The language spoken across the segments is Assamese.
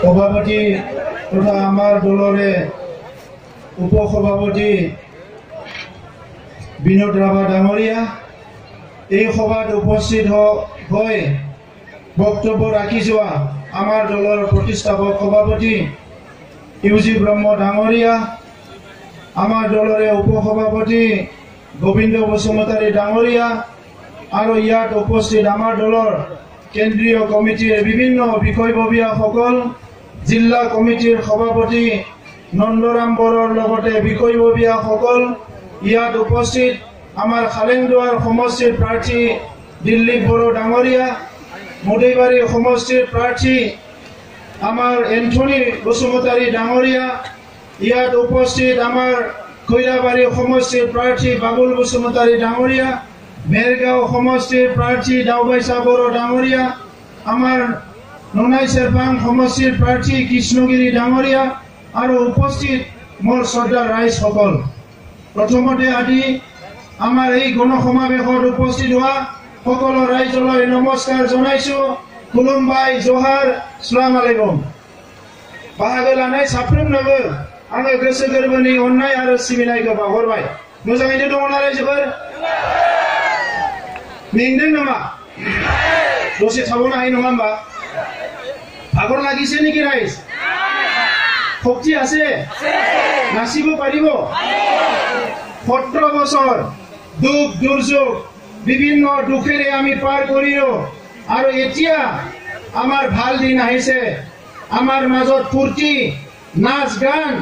সভাপতি তথা আমাৰ দলৰে উপসভাপতি বিনোদ ৰাভা ডাঙৰীয়া এই সভাত উপস্থিত হৈ বক্তব্য ৰাখি যোৱা আমাৰ দলৰ প্ৰতিষ্ঠাপক সভাপতি ইউজি ব্ৰহ্ম ডাঙৰীয়া, আমাৰ দলৰে উপসভাপতি গোবিন্দ বসুমতাৰী ডাঙৰীয়া আৰু ইয়াত উপস্থিত আমাৰ দলৰ কেন্দ্ৰীয় কমিটিৰ বিভিন্ন বিষয়ববীয়াসকল, জিলা কমিটিৰ সভাপতি নন্দৰাম বৰৰ লগতে বিষয়ববীয়াসকল, ইয়াত উপস্থিত আমাৰ খালেংদুৱাৰ সমষ্টিৰ প্ৰাৰ্থী দিলীপ বড়ো ডাঙৰীয়া, মুদৈবাৰী সমষ্টিৰ প্ৰাৰ্থী আমাৰ এন্থনী বসুমতাৰী ডাঙৰীয়া, ইয়াত উপস্থিত আমাৰ খৈৰাবাৰী সমষ্টিৰ প্ৰাৰ্থী বাবুল বসুমতাৰী ডাঙৰীয়া, মেৰগাঁও সমষ্টিৰ প্ৰাৰ্থী দাওবাইচা বড়ো ডাঙৰীয়া, আমাৰ ননাই চেৰপাং সমষ্টিৰ প্ৰাৰ্থী কৃষ্ণগিৰি ডাঙৰীয়া আৰু উপস্থিত মোৰ শ্ৰদ্ধা ৰাইজসকল, প্ৰথমতে আজি আমাৰ এই গণসমাৱেশত উপস্থিত হোৱা সকলো ৰাইজলৈ নমস্কাৰ জনাইছো। খুলুমবাই, জোহাৰ, সালাম আলাইকুম। बाहागो लानाय साफ्रोमनोबो आङो गोसो गोरबोनि अननाय आरो सिबिनायखौ बावहरबाय। मोजाङैनो दङना रायजोफोर? मेंदों नामा? दसे थाबावनो हायो नङा होमबा? ভাগৰ লাগিছে নেকি ৰাইজ? শক্তি আছে? নাচিব পাৰিব? 17 বছৰ দুখ দুৰ্যোগ বিভিন্ন দুখেৰে আমি পাৰ কৰিলো আৰু এতিয়া আমাৰ ভাল দিন আহিছে। আমাৰ মাজত ফূৰ্তি, নাচ গান,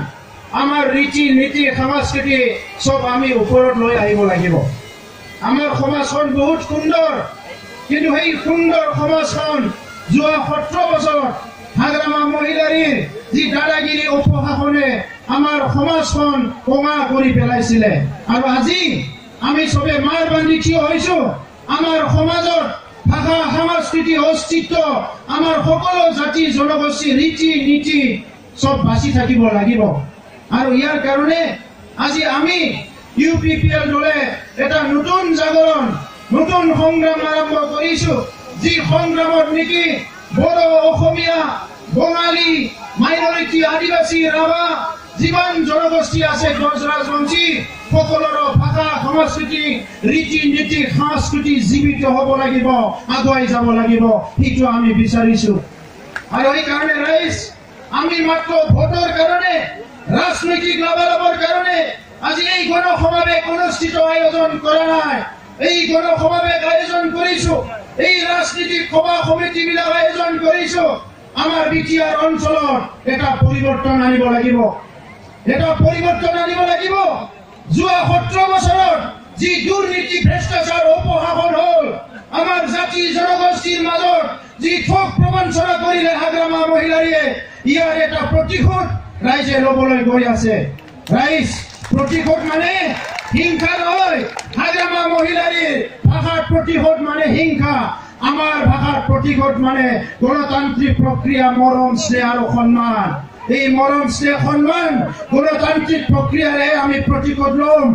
আমাৰ ৰীতি নীতি সংস্কৃতি সব আমি ওপৰত লৈ আহিব লাগিব। আমাৰ সমাজখন বহুত সুন্দৰ, কিন্তু সেই সুন্দৰ সমাজখন যোৱা 17 বছৰত হাগ্ৰামা মহিলাৰীৰ যি দাদাগিৰি উপশাসনে আমাৰ সমাজখন কঙা কৰি পেলাইছিলে আৰু আজি আমি সবে মাৰ বান্ধি থিয় হৈছো। আমাৰ সমাজত ভাষা, সংস্কৃতি, অস্তিত্ব, আমাৰ সকলো জাতি জনগোষ্ঠী ৰীতি নীতি সব বাচি থাকিব লাগিব আৰু ইয়াৰ কাৰণে আজি আমি UPPL দলে এটা নতুন জাগৰণ, নতুন সংগ্ৰাম আৰম্ভ কৰিছো। যি সংগ্ৰামত নেকি বড়ো, অসমীয়া, বঙালী, মাইনৰিটি, আদিবাসী, ৰাভা যিমান জনগোষ্ঠী আছে ৰাজবংশী সকলোৰে ভাষা, সংস্কৃতি, ৰীতি নীতি, সংস্কৃতি জীৱিত হ'ব লাগিব, আগুৱাই যাব লাগিব, সেইটো আমি বিচাৰিছো। আৰু সেইকাৰণে ৰাইজ আমি মাত্ৰ ভোটৰ কাৰণে, ৰাজনৈতিক লাভালাভৰ কাৰণে আজি এই গণসমাৱেশ অনুষ্ঠিত আয়োজন কৰা নাই। এই গণসমাৱেশ আয়োজন কৰিছো, এই ৰাজনীতিক সভা সমিতিবিলাক আয়োজন কৰিছো আমাৰ বিটিআৰ অঞ্চলত এটা পৰিৱৰ্তন আনিব লাগিব, এটা পৰিৱৰ্তন আনিব লাগিব। যোৱা 17 বছৰত যি দুৰ্নীতি, ভ্ৰষ্টাচাৰ, অপশাসন হ'ল, আমাৰ জাতি জনগোষ্ঠীৰ মাজত যি ঠগ প্ৰবঞ্চনা কৰিলে হাগ্ৰামা মহিলাৰীয়ে, ইয়াৰ এটা প্ৰতিশোধ ৰাইজে ল'বলৈ গৈ আছে। ৰাইজ, প্ৰতিশোধ মানে হিংসা নহয়। হাগ্ৰামা মহিলাৰীৰ ভাষাৰ প্ৰতিশোধ মানে হিংসা, আমাৰ ভাষাৰ প্ৰতিশোধ মানে গণতান্ত্ৰিক প্ৰক্ৰিয়া, মৰম, স্নেহ আৰু সন্মান। এই মৰম, স্নেহ, সন্মান, গণতান্ত্ৰিক প্ৰক্ৰিয়াৰে আমি প্ৰতিশোধ ল'ম।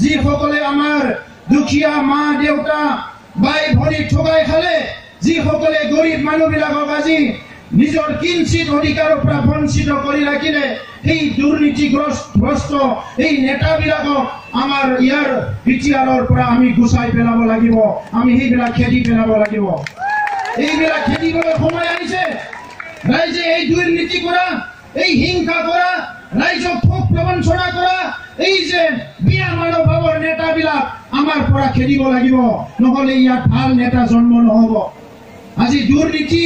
যিসকলে আমাৰ দুখীয়া মা দেউতা, বাই ভনী ঠগাই খালে, যিসকলে গৰীব মানুহবিলাকক আজি নিজৰ কিঞ্চিত অধিকাৰৰ পৰা বঞ্চিত কৰি ৰাখিলে, সেই দুৰ্নীতিগ্ৰস্ত এই নেতাবিলাকক আমাৰ ইয়াৰ বিটিআৰৰ পৰা আমি গুচাই পেলাব লাগিব। আমি সেইবিলাক খেদি পেলাব লাগিব। এইবিলাক খেদিবলৈ সময় আহিছে। ৰাইজে এই দুৰ্নীতি কৰা, এই হিংসা কৰা, ৰাইজক ঠগ প্ৰবঞ্চনা কৰা, এই যে বিয়া মানৱভাৱৰ নেতাবিলাক আমাৰ পৰা খেদিব লাগিব, নহলে ইয়াত ভাল নেতা জন্ম নহব। আজি দুৰ্নীতি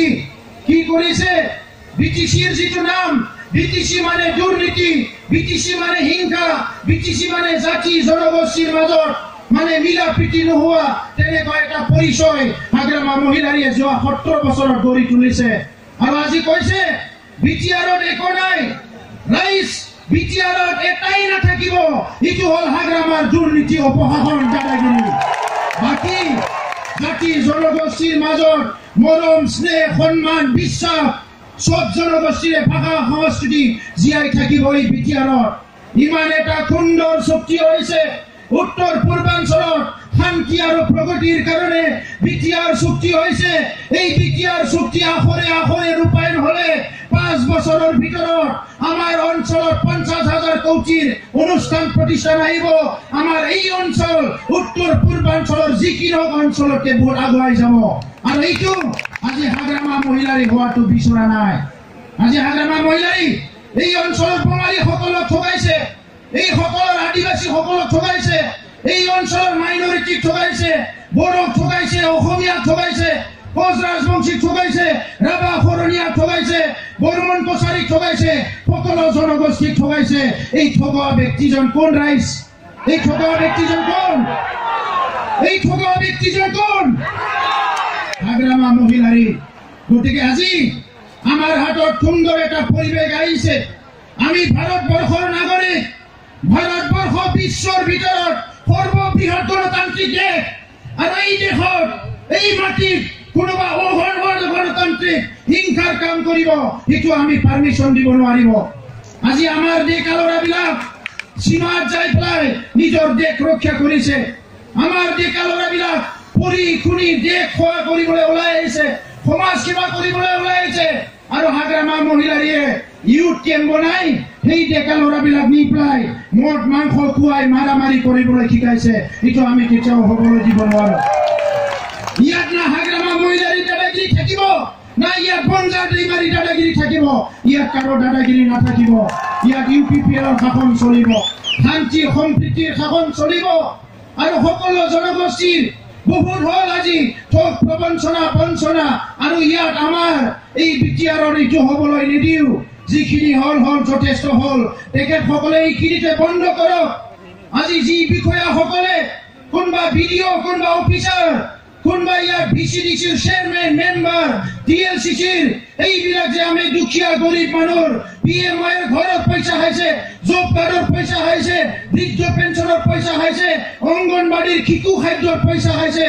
কি কৰিছে? বিটিচিৰ যিটো নাম, বিটিচি মানে দুৰ্নীতি, বিটিচি মানে হিংসা, বিটিচি মানে জাতি জনগোষ্ঠীৰ মাজত মানে মিলা প্ৰীতি নোহোৱা, তেনেকুৱা এটা পৰিচয় হাগ্ৰামা মহিলাৰীয়ে যোৱা 17 বছৰত গঢ়ি তুলিছে। আৰু আজি কৈছে বিটিআৰত একো নাই। ৰাইজ, বিটিআৰত এটাই নাথাকিব, ইটো হ'ল হাগ্ৰামাৰ দুৰ্নীতি, অপশাসন, দাদাগিৰি। বাকী জাতি জনগোষ্ঠীৰ মাজত মৰম, স্নেহ, সন্মান, বিশ্বাস, সব জনগোষ্ঠীৰে ভাষা সংস্কৃতি জীয়াই থাকিব এই বিটিআৰত। ইমান এটা সুন্দৰ চুক্তি হৈছে উত্তৰ পূৰ্বাঞ্চলত শান্তি আৰু প্ৰগতিৰ কাৰণে বিটিআৰ চুক্তি হৈছে। এই বিটিআৰ চুক্তি আখৰে আখৰে ৰূপায়ণ হলে 5 বছৰৰ ভিতৰত আমাৰ অঞ্চলত 50,000 কোটিৰ অনুষ্ঠান প্ৰতিষ্ঠান আহিব। আমাৰ এই অঞ্চল উত্তৰ পূৰ্বাঞ্চলৰ যিকোনো অঞ্চলতে বহুত আগুৱাই যাব। আৰু এইটো আজি হাগ্ৰামা মহিলাৰী হোৱাটো বিচৰা নাই। আজি হাগ্ৰামা মহিলাৰী এই অঞ্চলৰ বঙালীসকলক ঠগাইছে, এই সকলৰ আদিবাসীসকলক ঠগাইছে, এই অঞ্চলৰ মাইনৰিটিক ঠগাইছে, বড়োক ঠগাইছে, অসমীয়াক ঠগাইছে, কোচ ৰাজবংশীক ঠগাইছে, ৰাভা শৰণীয়াক ঠগাইছে, বৰ্মন কছাৰীক ঠগাইছে, সকলো জনগোষ্ঠীক ঠগাইছে। এই ঠগোৱা ব্যক্তিজন কোন ৰাইজ? এই ঠগোৱা ব্যক্তিজন কোন? এই ঠগোৱা ব্যক্তিজন কোন? হাগ্ৰামা মহিলাৰী। গতিকে আজি আমাৰ হাতত সুন্দৰ এটা পৰিৱেশ আহিছে। আমি ভাৰতবৰ্ষৰ নাগৰিক। ভাৰতবৰ্ষ বিশ্বৰ ভিতৰত সৰ্ববৃহৎ গণতান্ত্ৰিক দেশ। আৰু এই দেশত এই মাটিত কোনোবা গণতান্ত্ৰিক হিংসাৰ কাম কৰিব, সেইটো আমি পাৰ্মিশ্যন দিব নোৱাৰিব। আজি আমাৰ দেশ ল'ৰাবিলাক সীমাত যাই পেলাই নিজৰ দেশ ৰক্ষা কৰিছে। আমাৰ দেশ ল'ৰাবিলাক পঢ়ি শুনি দেশ সেৱা কৰিবলৈ ওলাই আহিছে, সমাজ সেৱা কৰিবলৈ ওলাই আহিছে। আৰু হাগ্ৰামা মহিলাৰীয়ে ইউথ কেম্প বনাই সেই ডেকা ল'ৰাবিলাক নি পেলাই মদ মাংস খুৱাই মাৰামাৰি কৰিবলৈ শিকাইছে। এইটো আমি কেতিয়াও হ'বলৈ দিব নোৱাৰো। ইয়াত না হাগ্ৰামা মহিলাৰী দাদাগিৰি থাকিব, না ইয়াত বঞ্জাৰ দৈমাৰী দাদাগিৰি থাকিব। ইয়াত কাৰো দাদাগিৰি নাথাকিব। ইয়াত UPPLৰ শাসন চলিব, শান্তি সম্প্ৰীতিৰ শাসন চলিব। আৰু সকলো জনগোষ্ঠীৰ বহুত হল আজি ঠগ প্ৰবঞ্চনা বঞ্চনা। আৰু ইয়াত আমাৰ এই বিটিআৰৰ এইটো হ'বলৈ নিদিও। যিখিনি হল যথেষ্ট হল। তেখেতসকলে এইখিনিতে বন্ধ কৰক। আজি যি বিষয়াসকলে কোনোবা ভিডিঅ' কোনোবা অফিচাৰ কোনোবা ইয়াত VCDCৰ চেয়াৰমেন মেম্বাৰ TLCCৰ এইবিলাক যে আমি দুখীয়া গৰীব মানুহৰ PMYৰ ঘৰত পইচা খাইছে, জব কাৰ্ডৰ পইচা খাইছে, বৃদ্ধ পেঞ্চনৰ পইচা খাইছে, অংগনবাড়ীৰ শিশু খাদ্যৰ পইচা খাইছে।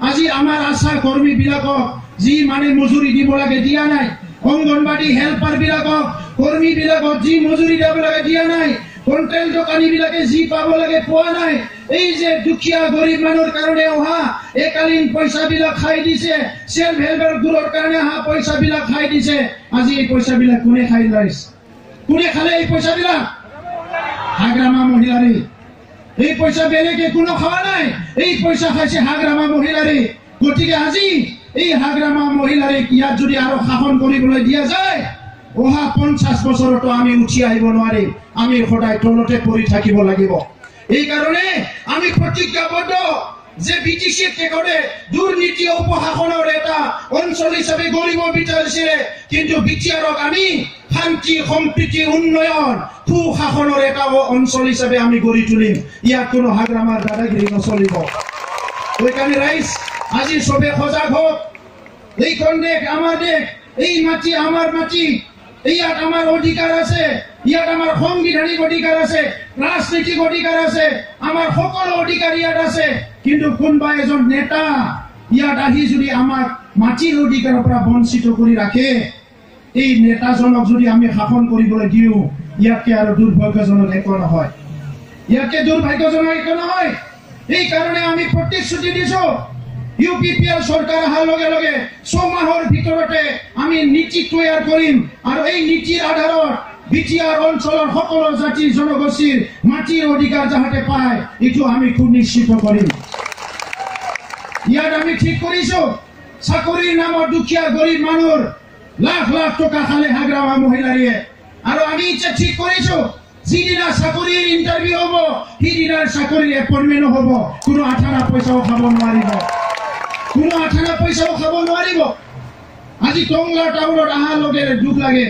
আজি আমাৰ আশা কৰ্মী বিলাকক যি মানে মজুৰি দিব লাগে দিয়া নাই। অংগনবাড়ী হেল্পাৰ বিলাকক কৰ্মী বিলাকক যি মজুৰি দিব লাগে দিয়া নাই। কন্ট্ৰেল দোকানী বিলাকে যি পাব লাগে পোৱা নাই। এই যে দুখীয়া গৰীব মানুহৰ কাৰণে অহা একালীন পইচা বিলাক খাই দিছে, সেলফ হেল্পৰ গ্ৰুপৰ কাৰণে অহা পইচা বিলাক খাই দিছে। আজি এই পইচা বিলাক কোনে খাই লাইছে? কোনে খালে এই পইচা বিলাক? হাগ্ৰামা মহিলাৰী। এই পইচা বেলেগে কোনো খোৱা নাই, এই পইচা খাইছে হাগ্ৰামা মহিলাৰী। গতিকে আজি এই হাগ্ৰামা মহিলাৰীক ইয়াত যদি আৰু শাসন কৰিবলৈ দিয়া যায়, অহা 50 বছৰতো আমি উঠি আহিব নোৱাৰিম। আমি সদায় তলতে পৰি থাকিব লাগিব। এই কাৰণে আমি প্ৰতিজ্ঞাবদ্ধ যে BTC কেকৰে দুৰ্নীতি উপশাসনৰ এটা অঞ্চল হিচাপে গঢ়িব বিচাৰিছিলে, কিন্তু বিটিআৰক আমি শান্তি সম্প্ৰীতি উন্নয়ন সুশাসনৰ এটা অঞ্চল হিচাপে আমি গঢ়ি তুলিম। ইয়াত কোনো হাগ্ৰামাৰ দাদাগিৰি নচলিব। সেইকাৰণে ৰাইজ আজি চবে সজাগ হওক। এইখন দেশ আমাৰ দেশ, এই মাটি আমাৰ মাটি। ইয়াত আমাৰ অধিকাৰ আছে, ইয়াত আমাৰ সাংবিধানিক অধিকাৰ আছে, ৰাজনৈতিক অধিকাৰ আছে, আমাৰ সকলো অধিকাৰ ইয়াত আছে। কিন্তু কোনোবা এজন নেতা ইয়াত আহি যদি আমাক মাটিৰ অধিকাৰৰ পৰা বঞ্চিত কৰি ৰাখে, এই নেতাজনক যদি আমি শাসন কৰিবলৈ দিওঁ, ইয়াতকে আৰু দুৰ্ভাগ্যজনক একো নহয়। ইয়াতকে দুৰ্ভাগ্যজনক একো নহয়। এই কাৰণে আমি প্ৰতিশ্ৰুতি দিছো, UPPL চৰকাৰ অহাৰ লগে লগে 6 মাহৰ ভিতৰতে আমি নীতি তৈয়াৰ কৰিম। আৰু এই নীতিৰ আধাৰত বিটিআৰ অঞ্চলৰ সকলো জাতি জনগোষ্ঠীৰ মাটিৰ অধিকাৰ যাতে পায়, এইটো আমি সুনিশ্চিত কৰিম। ইয়াত আমি ঠিক কৰিছো, চাকৰিৰ নামত দুখীয়া গৰীব মানুহৰ লাখ লাখ টকা খালে হাগ্ৰামা মহিলাৰীয়ে। আৰু আমি এতিয়া ঠিক কৰিছো, যিদিনা চাকৰিৰ ইণ্টাৰভিউ হ'ব, সিদিনাৰ চাকৰিৰ এপইণ্টমেণ্ট হ'ব। কোনো 18 পইচাও খাব নোৱাৰিব, কোনো 18 পইচাও খাব নোৱাৰিব। আজি টংলা টাউনত অহাৰ লগে দুখ লাগে।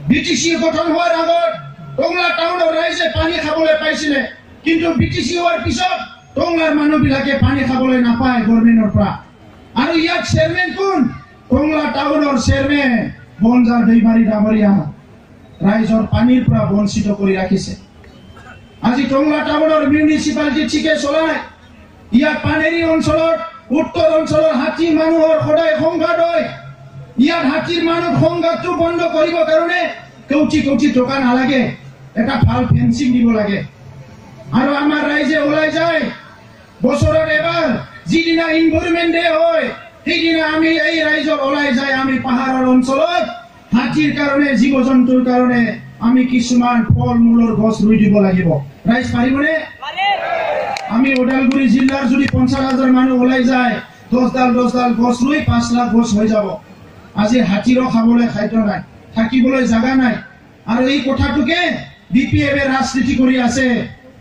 BTC গঠন হোৱাৰ আগত টংলা টাউনৰ ৰাইজে পানী খাবলৈ পাইছিলে, কিন্তু BTC হোৱাৰ পিছত টংলাৰ মানুহবিলাকে পানী খাবলৈ নাপায় গভৰ্ণমেণ্টৰ পৰা। আৰু ইয়াত চেয়াৰমেন কোন? টংলা টাউনৰ চেয়াৰমেন বঞ্জাৰ দৈমাৰী ডাঙৰীয়া ৰাইজৰ পানীৰ পৰা বঞ্চিত কৰি ৰাখিছে। আজি টংলা টাউনৰ মিউনিচিপালিটি ঠিকে চলাই। ইয়াত পানেৰী অঞ্চলত উত্তৰ অঞ্চলৰ হাতী মানুহৰ সদায় সংঘাত হয়। ইয়াত হাতীৰ মানুহ সংঘাতটো বন্ধ কৰিবৰ কাৰণে কোটি কোটি টকা নালাগে, এটা ভাল ফেন্সিং দিব লাগে। আৰু আমাৰ ৰাইজে ওলাই যায়, বছৰত এবাৰ যিদিনা ইনভাইৰনমেণ্ট ডে হয় সেইদিনা আমি এই ৰাইজক ওলাই যায় আমি পাহাৰৰ অঞ্চলত হাতীৰ কাৰণে জীৱ জন্তুৰ কাৰণে আমি কিছুমান ফল মূলৰ গছ ৰুই দিব লাগিব। ৰাইজ পাৰিবনে? আমি ওদালগুৰি জিলাৰ যদি 50,000 মানুহ ওলাই যায় 10ডাল গছ ৰুই 5 লাখ গছ হৈ যাব। আজি হাতীৰো খাবলৈ খাদ্য নাই, থাকিবলৈ জাগা নাই। আৰু এই কথাটোকে বিপিএফে ৰাজনীতি কৰি আছে।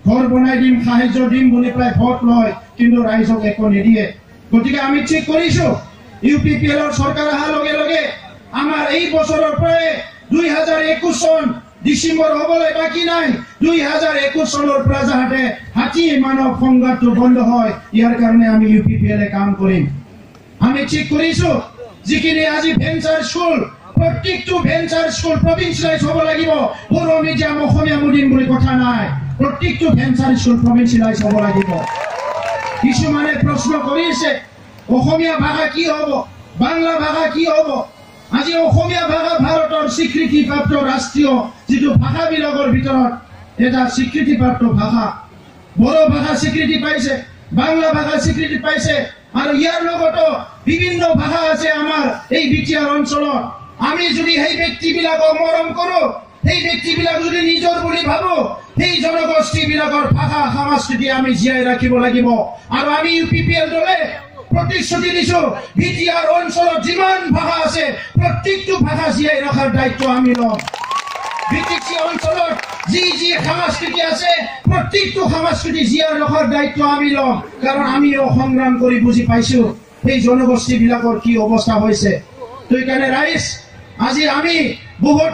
ঘৰ বনাই দিম, সাহায্য দিম বুলি পেলাই ভোট লয়, কিন্তু ৰাইজক একো নিদিয়ে। গতিকে আমি ঠিক কৰিছো ইউপিপিএলৰ চৰকাৰ অহাৰ লগে লগে আমাৰ এই বছৰৰ পৰাই 2021 চন ডিচেম্বৰ হ'বলৈ বাকী নাই। 2021 চনৰ পৰা যাতে হাতী মানৱ সংঘাতটো বন্ধ হয়, ইয়াৰ কাৰণে আমি ইউপিপিএলে কাম কৰিম। আমি ঠিক কৰিছো যিখিনি আজি ভেঞ্চাৰ স্কুল, প্ৰত্যেকটো ভেঞ্চাৰ স্কুল প্ৰভিন্সিয়েলাইজ হ'ব লাগিব। বড়ো মিডিয়াম, অসমীয়া মিডিয়াম বুলি কথা নাই, প্ৰত্যেকটো ভেঞ্চাৰ স্কুল প্ৰভিন্সিয়েলাইজ হ'ব লাগিব। কিছুমানে প্ৰশ্ন কৰিছে অসমীয়া ভাষা কি হ'ব, বাংলা ভাষা কি হ'ব। আজি অসমীয়া ভাষা ভাৰতৰ স্বীকৃতিপ্ৰাপ্ত ৰাষ্ট্ৰীয় যিটো ভাষাবিলাকৰ ভিতৰত এটা স্বীকৃতিপ্ৰাপ্ত ভাষা। বড়ো ভাষা স্বীকৃতি পাইছে, বাংলা ভাষা স্বীকৃতি পাইছে, আৰু ইয়াৰ লগতো বিভিন্ন ভাষা আছে আমাৰ এই বিটিআৰ অঞ্চলত। আমি যদি সেই ব্যক্তিবিলাকক মৰম কৰো, সেই ব্যক্তিবিলাক যদি নিজৰ বুলি ভাবো, সেই জনগোষ্ঠীবিলাকৰ ভাষা সংস্কৃতি আমি জীয়াই ৰাখিব লাগিব। আৰু আমি ইউপিপিএল দলে প্ৰতিশ্ৰুতি দিছো বিটিআৰ অঞ্চলত যিমান ভাষা আছে প্ৰত্যেকটো ভাষা জীয়াই ৰখাৰ দায়িত্ব আমি ল'ম। বিটিচি অঞ্চলত যি সংস্কৃতি আছে প্ৰত্যেকটো সংস্কৃতি জীয়াই ৰখাৰ দায়িত্ব আমি ল'ম। কাৰণ আমিও সংগ্ৰাম কৰি বুজি পাইছো সেই জনগোষ্ঠীবিলাকৰ কি অৱস্থা হৈছে। সেইকাৰণে ৰাইজ আজি আমি বহুত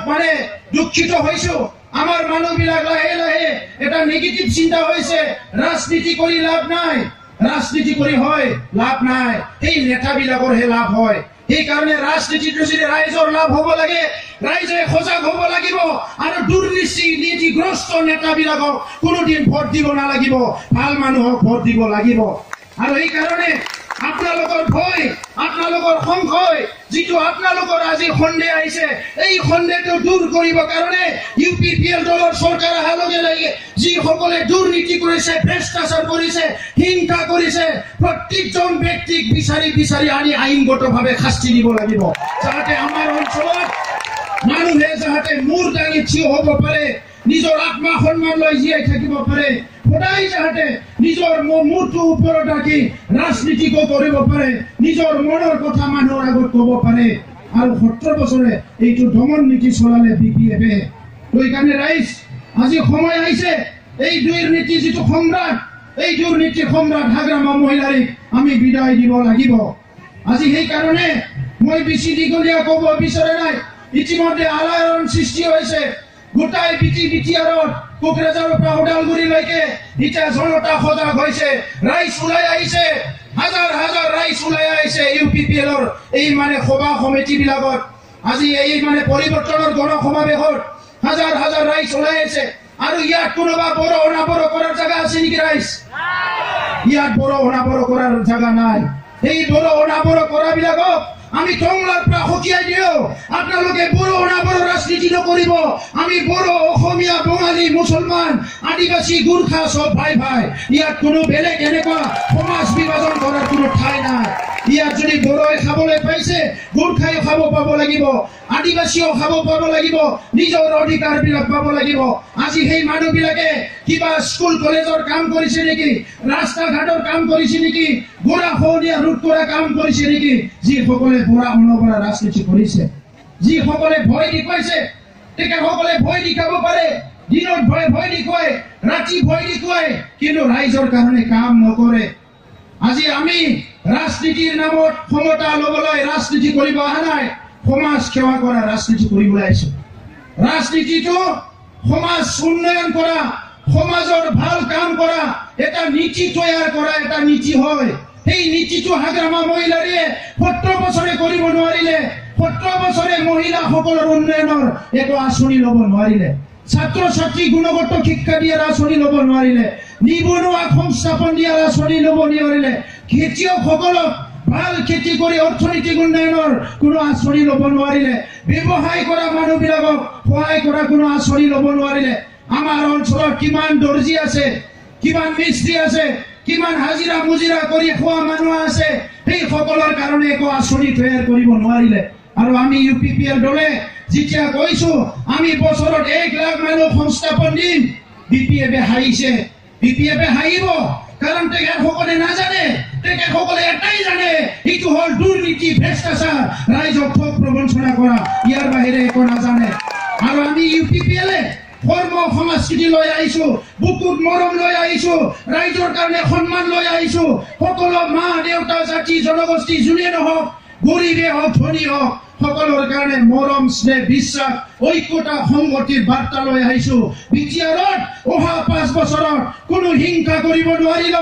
দুখিত হৈছো। আমাৰ মানুহবিলাক লাহে লাহে এটা নিগেটিভ চিন্তা হৈছে, ৰাজনীতি কৰি লাভ নাই, ৰাজনীতি কৰি হয় লাভ নাই, সেই নেতাবিলাকৰহে লাভ হয়। সেইকাৰণে ৰাজনীতিটো যদি ৰাইজৰ লাভ হ'ব লাগে, ৰাইজে সজাগ হ'ব লাগিব। আৰু দুৰ্নীতিগ্ৰস্ত নেতাবিলাকক কোনোদিন ভোট দিব নালাগিব, ভাল মানুহক ভোট দিব লাগিব। আৰু সেইকাৰণে আপোনালোকৰ ভয়, আপোনালোকৰ সংশয়, যিটো আপোনালোকৰ আজি সন্দেহ আহিছে, এই সন্দেহটো দূৰ কৰিবৰ কাৰণে ইউপিপিএল দলৰ চৰকাৰ অহাৰ লগে লগে যিসকলে দুৰ্নীতি কৰিছে, ভ্ৰষ্টাচাৰ কৰিছে, হিংসা কৰিছে, প্ৰত্যেকজন ব্যক্তিক বিচাৰি আনি আইনগতভাৱে শাস্তি দিব লাগিব, যাতে আমাৰ অঞ্চলত মানুহে যাতে মূৰ দাঙি থিয় হ'ব পাৰে, নিজৰ আত্মা সন্মান লৈ জীয়াই থাকিব পাৰে, সদায় যাতে নিজৰ মূৰটো ওপৰত ৰাখি ৰাজনীতিকো কৰিব পাৰে, নিজৰ মনৰ কথা মানুহৰ আগত ক'ব পাৰে। আৰু 17 বছৰে এইটো দমন নীতি চলালে বিপিএফে। সেইকাৰণে ৰাইজ আজি সময় আহিছে এই দুৰ্নীতি যিটো সম্ৰাট, এই দুৰ্নীতি সম্ৰাট হাগ্ৰামা মহিলাৰীক আমি বিদায় দিব লাগিব। আজি সেইকাৰণে মই বেছি দীঘলীয়া ক'ব বিচৰা নাই। ইতিমধ্যে আলোড়ন সৃষ্টি হৈছে গোটাই বিটিআৰত, কোকৰাঝাৰৰ পৰা ওদালগুৰিলৈকে এতিয়া জনতা সজাগ হৈছে, ৰাইজ ওলাই আহিছে, হাজাৰ হাজাৰ ৰাইজ ওলাই আহিছে ইউপিপিএলৰ এই সভা সমিতিবিলাকত। আজি এই পৰিৱৰ্তনৰ গণ সমাৱেশত হাজাৰ হাজাৰ ৰাইজ ওলাই আহিছে। আৰু ইয়াত কোনোবা বড়ো অনাবড়ো কৰাৰ জাগা আছে নেকি ৰাইজ? ইয়াত বড়ো অনাবড়ো কৰাৰ জাগা নাই। এই বড়ো অনাবড়ো কৰাবিলাকক আমি টংলাৰ পৰা সকিয়াই দিও। আপোনালোকে বড়ো অনাবড়ো ৰাজনীতি নকৰিব। আমি বড়ো, অসমীয়া, বঙালী, মুছলমান, আদিবাসী, গোৰ্খা সব ভাই ভাই। ইয়াত কোনো বেলেগ এনেকুৱা সমাজ বিভাজন কৰাৰ কোনো ঠাই নাই। ইয়াত যদি বড়োই খাবলৈ পাইছে, গোৰ্খাই খাব পাব লাগিব, আদিবাসীও খাব পাব লাগিব, নিজৰ অধিকাৰবিলাক পাব লাগিব। আজি সেই মানুহবিলাকে কিবা স্কুল কলেজৰ কাম কৰিছে নেকি, ৰাস্তা ঘাটৰ কাম কৰিছে নেকি, গোৰা খহনীয়া ৰোধ কৰা কাম কৰিছে নেকি? যিসকলে বুঢ়া অনবৰা ৰাজনীতি কৰিছে, যিসকলে ভয় দেখুৱাইছে, তেখেতসকলে ভয় দেখাব পাৰে, দিনত ভয় দেখুৱাই, ৰাতি ভয় দেখুৱাই, কিন্তু ৰাইজৰ কাৰণে কাম নকৰে। আজি আমি ৰাজনীতিৰ নামত ক্ষমতা ল'বলৈ ৰাজনীতি কৰিব অহা নাই, সমাজ সেৱা কৰা ৰাজনীতি কৰিবলৈ আহিছো। ৰাজনীতিটো সমাজ উন্নয়ন কৰা, সমাজৰ ভাল কাম কৰা, এটা নীতি তৈয়াৰ কৰা এটা নীতি হয়। সেই নীতিটো হাগ্ৰামা মহিলাৰীয়ে 17 বছৰে কৰিব নোৱাৰিলে, 17 বছৰে মহিলাসকলৰ উন্নয়নৰ একো আঁচনি ল'ব নোৱাৰিলে, ছাত্ৰ ছাত্ৰী গুণগত শিক্ষা দিয়াৰ আঁচনি ল'ব নোৱাৰিলে, নিবনুৱা সংস্থাপন দিয়াৰ আঁচনি ল'ব নোৱাৰিলে, খেতিয়কসকলক ভাল খেতি কৰি অৰ্থনৈতিক উন্নয়নৰ কোনো আঁচনি ল'ব নোৱাৰিলে, ব্যৱসায় কৰা মানুহবিলাকক সহায় কৰা কোনো আঁচনি ল'ব নোৱাৰিলে। আমাৰ অঞ্চলত কিমান দৰ্জী আছে, কিমান মিস্ত্ৰী আছে, কিমান হাজিৰা মুজিৰা কৰি খোৱা মানুহ আছে সেই সকলৰ কাৰণে একো আঁচনি তৈয়াৰ কৰিব নোৱাৰিলে আৰু আমি UPPL দলে যেতিয়া কৈছো আমি বছৰত 1 লাখ মানুহ সংস্থাপন দিম BPF হাইছে BPF হাইব কাৰণ তেখেতসকলে নাজানে তেখেতসকলে এটাই জানে এইটো হল দুৰ্নীতি ভ্ৰষ্টাচাৰ ৰাইজক ঠগ প্ৰবঞ্চনা কৰা ইয়াৰ বাহিৰে একো নাজানে আৰু আমি UPPL কৰ্ম সংস্কৃতি লৈ আহিছো বুকুত মৰম লৈ আহিছো ৰাইজৰ কাৰণে সন্মান লৈ আহিছো সকলো মা দেউতা জাতি জনগোষ্ঠী যোনে নহওক গৰীবে হওক ধনী হওক সকলৰ কাৰণে মৰম স্নেহ বিশ্বাস ঐক্যতা সংগতিৰ বাৰ্তা লৈ আহিছো বিটিআৰত অহা 5 বছৰত কোনো হিংসা কৰিব নোৱাৰিব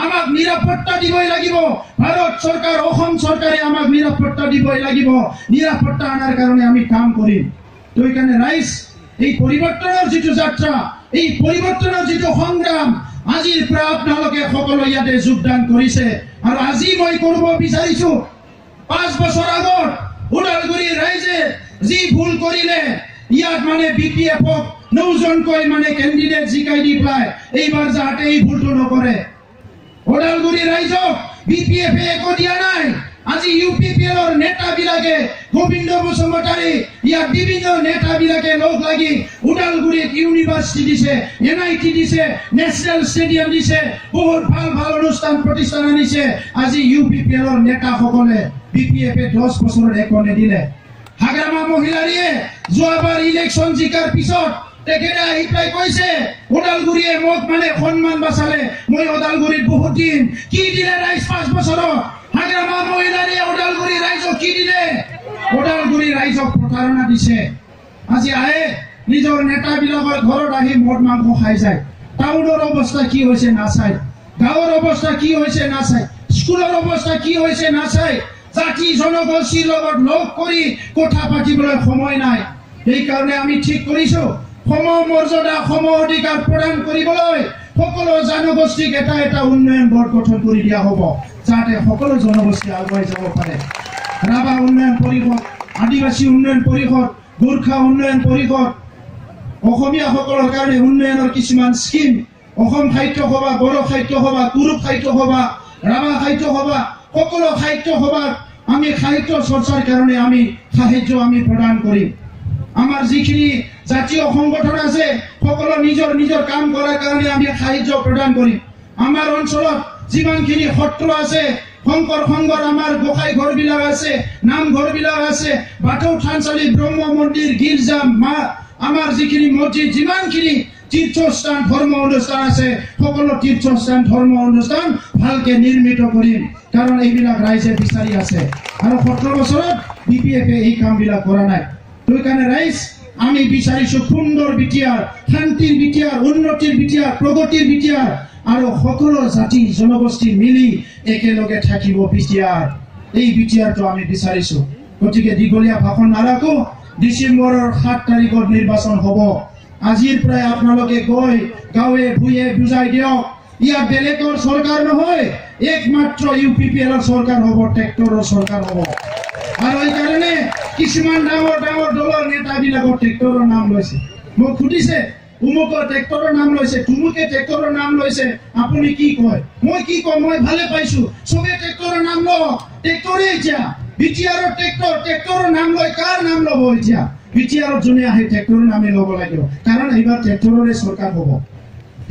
আমাক নিৰাপত্তা দিবই লাগিব ভাৰত চৰকাৰ অসম চৰকাৰে আমাক নিৰাপত্তা দিবই লাগিব নিৰাপত্তা আনাৰ কাৰণে আমি কাম কৰিম তোই কাৰণে ৰাইজ এই পৰিৱৰ্তনৰ যিটো যাত্ৰা এই পৰিৱৰ্তনৰ যিটো সংগ্ৰাম আজিৰ পৰা আপোনালোকে সকলো ইয়াতে যোগদান কৰিছে আৰু আজি মই কৰিব বিচাৰিছো 5 বছৰ আগত ওদালগুৰি ৰাইজে যি ভুল কৰিলে ইয়াত মানে BPF-ক 9জনকৈ মানে কেণ্ডিডেট জিকাই দি পায় এইবাৰ যাতে এই ভুলটো নকৰে ওদালগুৰি ৰাইজক BPF-এ একো দিয়া নাই আজি UPPL-ৰ নেতাবিলাকে গোবিন্দ বসুমতাৰী ইয়াত বিভিন্ন নেতাবিলাকে লগ লাগি ওদালগুৰিত ইউনিভাৰ্চিটি দিছে NIT দিছে নেশ্যনেল ষ্টেডিয়াম দিছে বহুত ভাল ভাল অনুষ্ঠান প্ৰতিষ্ঠান আনিছে আজি UPPL-ৰ নেতাসকলে BPF-এ 10 বছৰত একো নিদিলে হাগ্ৰামা মহিলাৰীয়ে যোৱাবাৰ ইলেকশ্যন জিকাৰ পিছত তেখেতে আহি পেলাই কৈছে ওদালগুৰিয়ে মোক মানে সন্মান বাচালে মই ওদালগুৰিত বহুত দিন কি দিলে ৰাইজ 5 বছৰত হাগ্ৰামা মহিলাৰীয়ে ওদালগুৰি ৰাইজক কি দিলে ওদালগুৰি ৰাইজক প্ৰতাৰণা দিছে আজি আহে নিজৰ নেতাবিলাকৰ ঘৰত আহি মদ মাংস খাই যায় টাউনৰ অৱস্থা কি হৈছে নাচায় গাঁৱৰ অৱস্থা কি হৈছে নাচায় স্কুলৰ অৱস্থা কি হৈছে নাচায় জাতি জনগোষ্ঠীৰ লগত লগ কৰি কথা পাতিবলৈ সময় নাই এই কাৰণে আমি ঠিক কৰিছো সম মৰ্যাদা সম অধিকাৰ প্ৰদান কৰিবলৈ সকলো জনগোষ্ঠীক এটা উন্নয়ন বোৰ্ড গঠন কৰি দিয়া হ'ব যাতে সকলো জনগোষ্ঠী আগুৱাই যাব পাৰে ৰাভা উন্নয়ন পৰিষদ আদিবাসী উন্নয়ন পৰিষদ গোৰ্খা উন্নয়ন পৰিষদ অসমীয়াসকলৰ কাৰণে উন্নয়নৰ কিছুমান স্কিম অসম সাহিত্য সভা বড়ো সাহিত্য সভা কুৰুক সাহিত্য সভা ৰাভা সাহিত্য সভা সকলো সাহিত্য সভা আমি সাহিত্য চৰ্চাৰ কাৰণে আমি সাহায্য আমি প্ৰদান কৰিম আমাৰ যিখিনি জাতীয় সংগঠন আছে সকলো নিজৰ কাম কৰাৰ কাৰণে আমি সাহায্য প্ৰদান কৰিম আমাৰ অঞ্চলত যিমানখিনি সত্ৰ আছে শংকৰ সংঘৰ আমাৰ গোসাই ঘৰবিলাক আছে নামঘৰবিলাক আছে বাথৌ থানচালি ব্ৰহ্ম মন্দিৰ গীৰ্জা মা আমাৰ যিখিনি মছজিদ যিমানখিনি তীৰ্থস্থান ধৰ্ম অনুষ্ঠান আছে সকলো তীৰ্থস্থান ধৰ্ম অনুষ্ঠান ভালকে নিৰ্মিত কৰিম কাৰণ এইবিলাক ৰাইজে বিচাৰি আছে আৰু 17 বছৰত BPF-এ এই কামবিলাক কৰা নাই তোই কাৰণে ৰাইজ আমি বিচাৰিছো সুন্দৰ বিটিআৰ শান্তিৰ বিটিআৰ উন্নতিৰ বিটিআৰ প্ৰগতিৰ বিটিআৰ আৰু সকলো জাতি জনগোষ্ঠী মিলি একেলগে থাকিব বিটিআৰ এই বিটিআৰটো আমি বিচাৰিছো গতিকে দীঘলীয়া ভাষণ নাৰাখো ডিসেম্বৰৰ 7 তাৰিখত নিৰ্বাচন হ'ব আজিৰ পৰা আপোনালোকে গৈ গাঁৱে ভুঁয়ে বুজাই দিয়ক ইয়াত বেলেগৰ চৰকাৰ নহয় একমাত্ৰ UPPL-ৰ চৰকাৰ হ'ব ট্ৰেক্টৰৰ চৰকাৰ হ'ব আৰু এই কাৰণে কিছুমান ডাঙৰ দলৰ নেতাবিলাকৰ ট্ৰেক্টৰৰ নাম লৈছে মোক সুধিছে উমুকৰ ট্ৰেক্টৰৰ নাম লৈছে তুমুকে ট্ৰেক্টৰৰ নাম লৈছে আপুনি কি কয় মই কি কম মই ভালে পাইছো সবে ট্ৰেক্টৰৰ নাম লওক ট্ৰেক্টৰে এতিয়া বিটিআৰৰ ট্ৰেক্টৰৰ নাম লয় কাৰ নাম ল'ব এতিয়া বিটিআৰৰ যোনে আহে ট্ৰেক্টৰৰ নামে ল'ব লাগিব কাৰণ এইবাৰ ট্ৰেক্টৰৰে চৰকাৰ হ'ব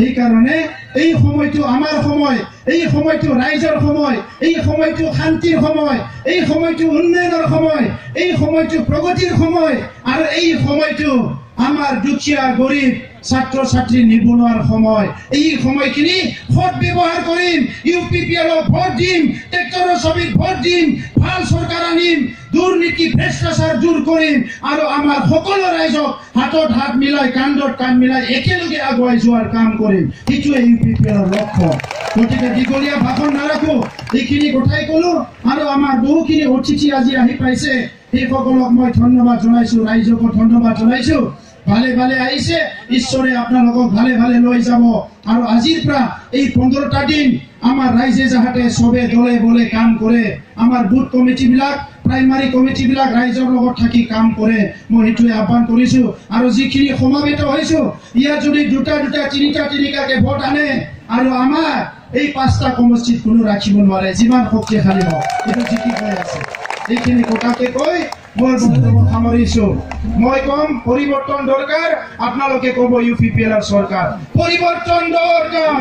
এই কাৰণে এই সময়টো আমাৰ সময় এই সময়টো ৰাইজৰ সময় এই সময়টো শান্তিৰ সময় এই সময়টো উন্নয়নৰ সময় এই সময়টো প্ৰগতিৰ সময় আৰু এই সময়টো আমাৰ দুখীয়া গৰীব ছাত্ৰ ছাত্ৰী নিবনুৱাৰ সময় এই সময়খিনি ভোট ব্যৱহাৰ কৰিম UPPL-ক ভোট দিম ট্ৰেক্টৰৰ ছবিত ভোট দিম ভাল চৰকাৰ আনিম দুৰ্নীতি ভ্ৰষ্টাচাৰ দূৰ কৰিম আৰু আমাৰ সকলো ৰাইজক হাতত হাত মিলাই কান্ধত কান্ধ মিলাই একেলগে আগুৱাই যোৱাৰ কাম কৰিম এইটোৱে UPPL-ৰ লক্ষ্য গতিকে দীঘলীয়া ভাষণ নাৰাখো এইখিনি কথাই ক'লো আৰু আমাৰ বহুখিনি অতিথি আজি আহি পাইছে সেইসকলক মই ধন্যবাদ জনাইছো ৰাইজকো ধন্যবাদ জনাইছো ভালে ভালে আহিছে ঈশ্বৰে আপোনালোকক ভালে ভালে লৈ যাব আৰু আজিৰ পৰা এই 15টা দিন আমাৰ ৰাইজে যাহাতে সবে দলে বলে কাম কৰে আমাৰ বুথ কমিটিবিলাক প্ৰাইমাৰী কমিটিবিলাক ৰাইজৰ লগত থাকি কাম কৰে মই এইটোৱে আহ্বান কৰিছো আৰু যিখিনি সমাবেত হৈছো ইয়াত যদি দুটা তিনিটাকে ভোট আনে আৰু আমাৰ এই 5টা সমষ্টিত কোনো ৰাখিব নোৱাৰে যিমান শক্তিশালী হওক এইটো জিকি গৈ আছে এইখিনি কথাকে কৈ মই বক্তব্য সামৰিছো মই কম পৰিৱৰ্তন দৰকাৰ আপোনালোকে ক'ব UPPL চৰকাৰ পৰিৱৰ্তন দৰকাৰ